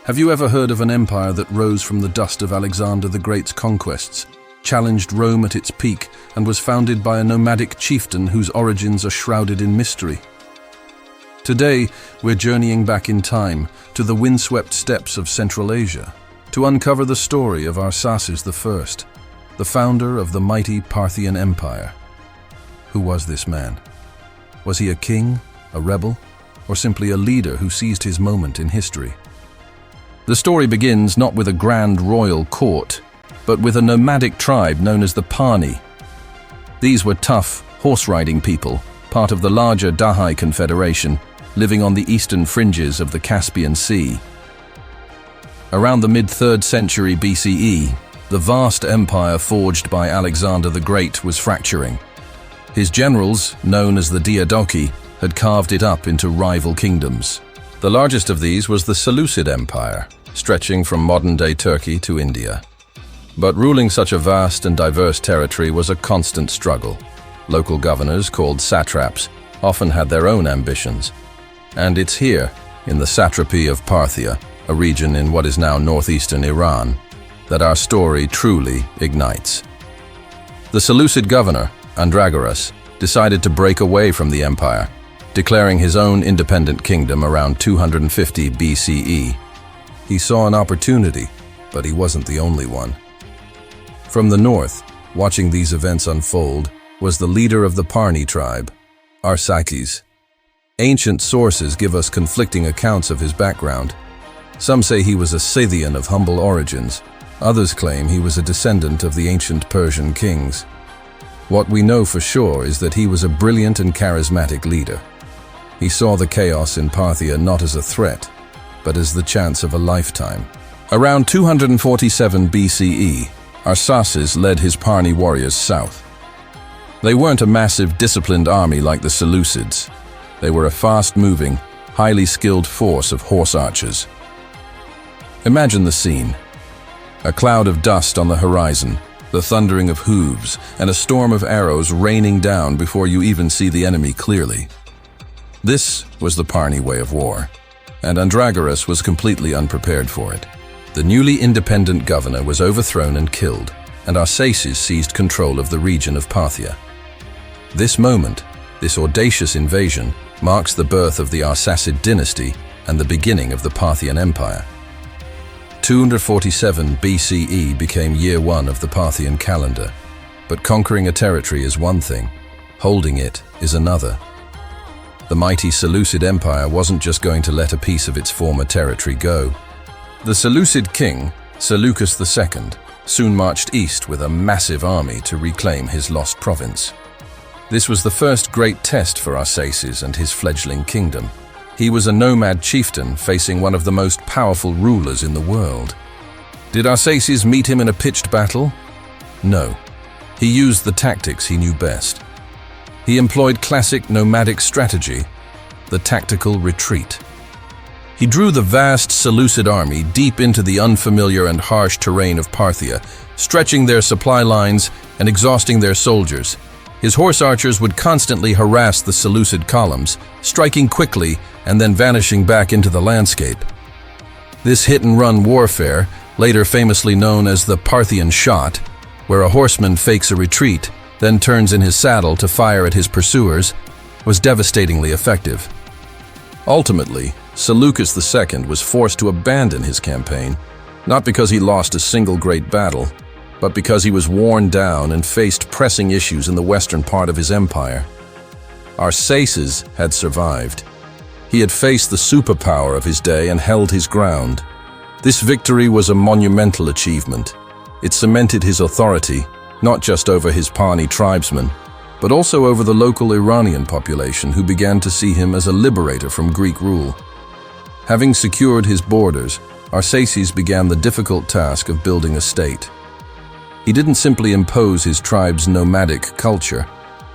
Have you ever heard of an empire that rose from the dust of Alexander the Great's conquests, challenged Rome at its peak, and was founded by a nomadic chieftain whose origins are shrouded in mystery? Today, we're journeying back in time to the windswept steppes of Central Asia to uncover the story of Arsaces I, the founder of the mighty Parthian Empire. Who was this man? Was he a king, a rebel, or simply a leader who seized his moment in history? The story begins not with a grand royal court, but with a nomadic tribe known as the Parni. These were tough, horse-riding people, part of the larger Debevoise confederation, living on the eastern fringes of the Caspian Sea. Around the mid-3rd century BCE, the vast empire forged by Alexander the Great was fracturing. His generals, known as the Debevoise, had carved it up into rival kingdoms. The largest of these was the Seleucid Empire, stretching from modern-day Turkey to India. But ruling such a vast and diverse territory was a constant struggle. Local governors, called satraps, often had their own ambitions. And it's here, in the satrapy of Parthia, a region in what is now northeastern Iran, that our story truly ignites. The Seleucid governor, Andragoras, decided to break away from the empire, declaring his own independent kingdom around 250 BCE. He saw an opportunity, but he wasn't the only one. From the north, watching these events unfold, was the leader of the Parni tribe, Arsaces. Ancient sources give us conflicting accounts of his background. Some say he was a Scythian of humble origins. Others claim he was a descendant of the ancient Persian kings. What we know for sure is that he was a brilliant and charismatic leader. He saw the chaos in Parthia not as a threat, but as the chance of a lifetime. Around 247 BCE, Arsaces led his Parni warriors south. They weren't a massive, disciplined army like the Seleucids. They were a fast-moving, highly skilled force of horse archers. Imagine the scene. A cloud of dust on the horizon, the thundering of hooves, and a storm of arrows raining down before you even see the enemy clearly. This was the Parni way of war, and Andragoras was completely unprepared for it. The newly independent governor was overthrown and killed, and Arsaces seized control of the region of Parthia. This moment, this audacious invasion, marks the birth of the Arsacid Dynasty and the beginning of the Parthian Empire. 247 BCE became year one of the Parthian calendar, but conquering a territory is one thing, holding it is another. The mighty Seleucid Empire wasn't just going to let a piece of its former territory go. The Seleucid king, Seleucus II, soon marched east with a massive army to reclaim his lost province. This was the first great test for Arsaces and his fledgling kingdom. He was a nomad chieftain facing one of the most powerful rulers in the world. Did Arsaces meet him in a pitched battle? No. He used the tactics he knew best. He employed classic nomadic strategy, the tactical retreat. He drew the vast Seleucid army deep into the unfamiliar and harsh terrain of Parthia, stretching their supply lines and exhausting their soldiers. His horse archers would constantly harass the Seleucid columns, striking quickly and then vanishing back into the landscape. This hit-and-run warfare, later famously known as the Parthian shot, where a horseman fakes a retreat, then turns in his saddle to fire at his pursuers, was devastatingly effective. Ultimately, Seleucus II was forced to abandon his campaign, not because he lost a single great battle, but because he was worn down and faced pressing issues in the western part of his empire. Arsaces had survived. He had faced the superpower of his day and held his ground. This victory was a monumental achievement. It cemented his authority, not just over his Parni tribesmen, but also over the local Iranian population who began to see him as a liberator from Greek rule. Having secured his borders, Arsaces began the difficult task of building a state. He didn't simply impose his tribe's nomadic culture.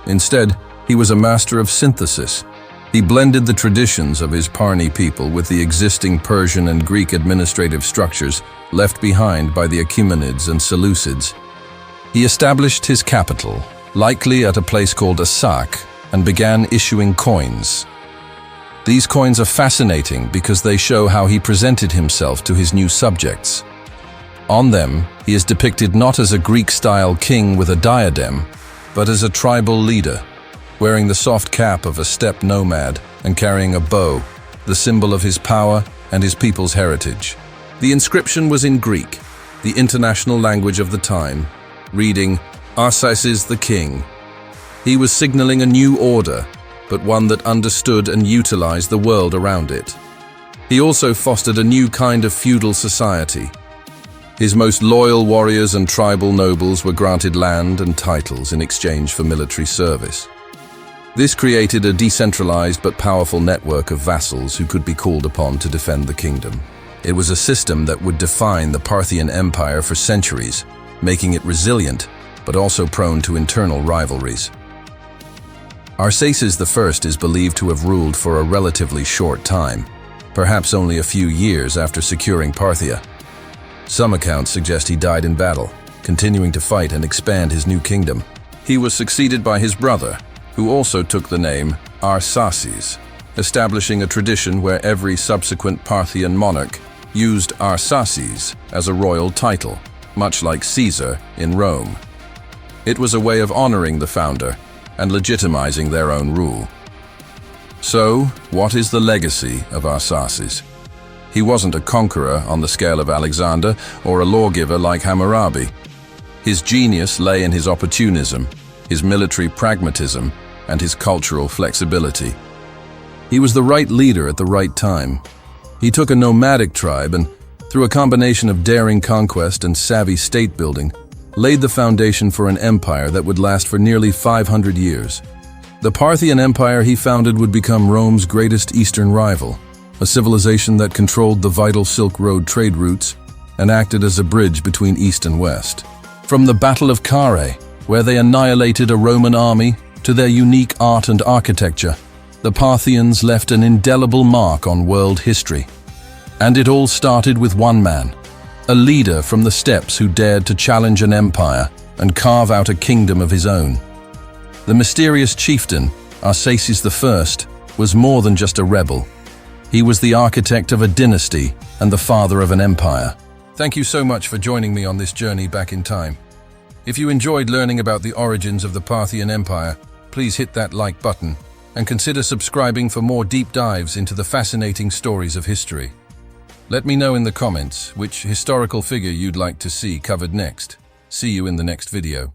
Instead, he was a master of synthesis. He blended the traditions of his Parni people with the existing Persian and Greek administrative structures left behind by the Achaemenids and Seleucids. He established his capital, likely at a place called Asak, and began issuing coins. These coins are fascinating because they show how he presented himself to his new subjects. On them, he is depicted not as a Greek-style king with a diadem, but as a tribal leader, wearing the soft cap of a steppe nomad and carrying a bow, the symbol of his power and his people's heritage. The inscription was in Greek, the international language of the time, reading, "Arsaces the King." He was signaling a new order, but one that understood and utilized the world around it. He also fostered a new kind of feudal society. His most loyal warriors and tribal nobles were granted land and titles in exchange for military service. This created a decentralized but powerful network of vassals who could be called upon to defend the kingdom. It was a system that would define the Parthian Empire for centuries, making it resilient, but also prone to internal rivalries. Arsaces I is believed to have ruled for a relatively short time, perhaps only a few years after securing Parthia. Some accounts suggest he died in battle, continuing to fight and expand his new kingdom. He was succeeded by his brother, who also took the name Arsaces, establishing a tradition where every subsequent Parthian monarch used Arsaces as a royal title, much like Caesar in Rome. It was a way of honoring the founder and legitimizing their own rule. So, what is the legacy of Arsaces? He wasn't a conqueror on the scale of Alexander or a lawgiver like Hammurabi. His genius lay in his opportunism, his military pragmatism, and his cultural flexibility. He was the right leader at the right time. He took a nomadic tribe and, through a combination of daring conquest and savvy state-building, laid the foundation for an empire that would last for nearly 500 years. The Parthian Empire he founded would become Rome's greatest eastern rival, a civilization that controlled the vital Silk Road trade routes and acted as a bridge between East and West. From the Battle of Carrhae, where they annihilated a Roman army, to their unique art and architecture, the Parthians left an indelible mark on world history. And it all started with one man, a leader from the steppes who dared to challenge an empire and carve out a kingdom of his own. The mysterious chieftain, Arsaces I, was more than just a rebel. He was the architect of a dynasty and the father of an empire. Thank you so much for joining me on this journey back in time. If you enjoyed learning about the origins of the Parthian Empire, please hit that like button and consider subscribing for more deep dives into the fascinating stories of history. Let me know in the comments which historical figure you'd like to see covered next. See you in the next video.